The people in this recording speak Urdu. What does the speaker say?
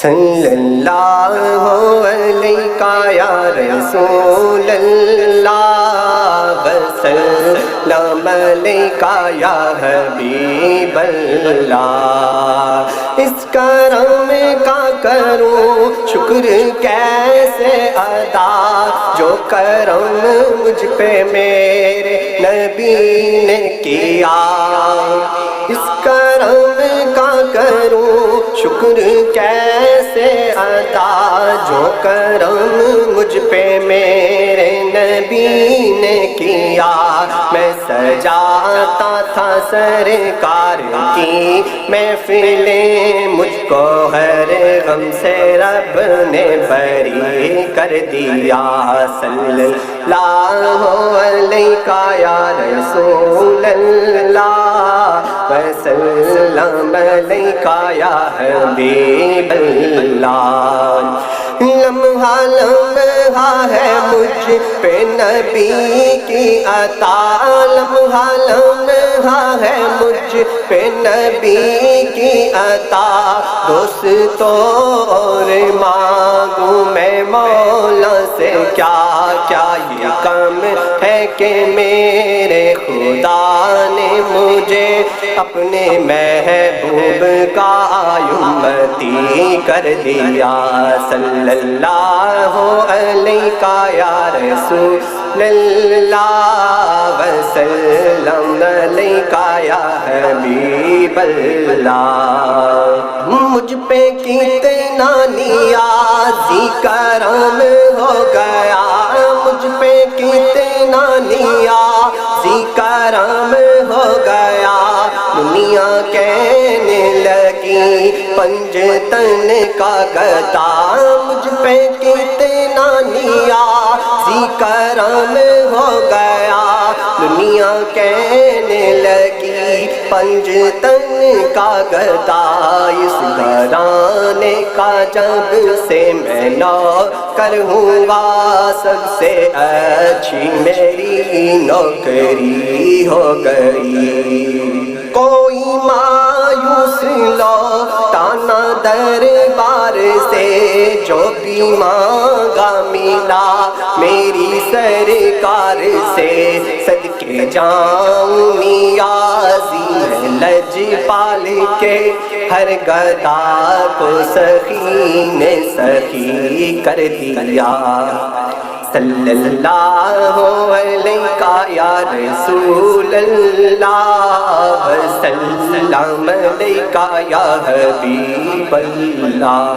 صلی اللہ علیہ یا رسول اللہ وسلم علیہ یا حبیب اللہ۔ اس کرم کا کروں شکر کیسے ادا، جو کرم مجھ پہ میرے نبی نے کیا۔ اس کرم کا کروں شکر کیسے ادا، جو کرم مجھ پہ میرے نبی نے کیا۔ میں سجاتا تھا سرکار کی محفلیں، مجھ کو ہر غم سے رب نے بری کر دیا۔ صلی اللہ علیہ یا رسول اللہ وسلم علیہ یا حبیب اللہ۔ لمحہ لمحہ ہے مجھ پہ نبی کی عطا، لمحہ لمحہ ہے مجھ پہ نبی کی عطا۔ دوستوں اور مانگوں میں مولا سے کیا کیا، یہ کم ہے کہ میرے خدا نے مجھے اپنے محبوب کا امتی کر دیا۔ صلی اللہ علیہ یا رسول اللہ وسلم علیہ یا حبیب اللہ۔ مجھ پہ کتنا نیازی کرم ہو گیا، مجھ پہ کتنا نیازی کرم ہو گیا۔ دنیا کہنے لگی پنجتن کا گدا، مجھ پہ کتنا نیازی کرم ہو گیا۔ دنیا کہنے لگی پنجتن کا گدا۔ اس گھرانے کا جب سے میں نوکر ہوا، سب سے اچھی میری نوکری ہو گئی۔ کوئی مایوس لوٹا نہ دربار سے، جو بھی مانگا ملا میری سرکار سے۔ صدقے جاؤں نیازی ہے لجپال کے، ہر گدا کو سخی نے سخی کر دیا۔ صلی اللہ علیہ یا رسول اللہ وسلم علیہ یا حبیب اللہ۔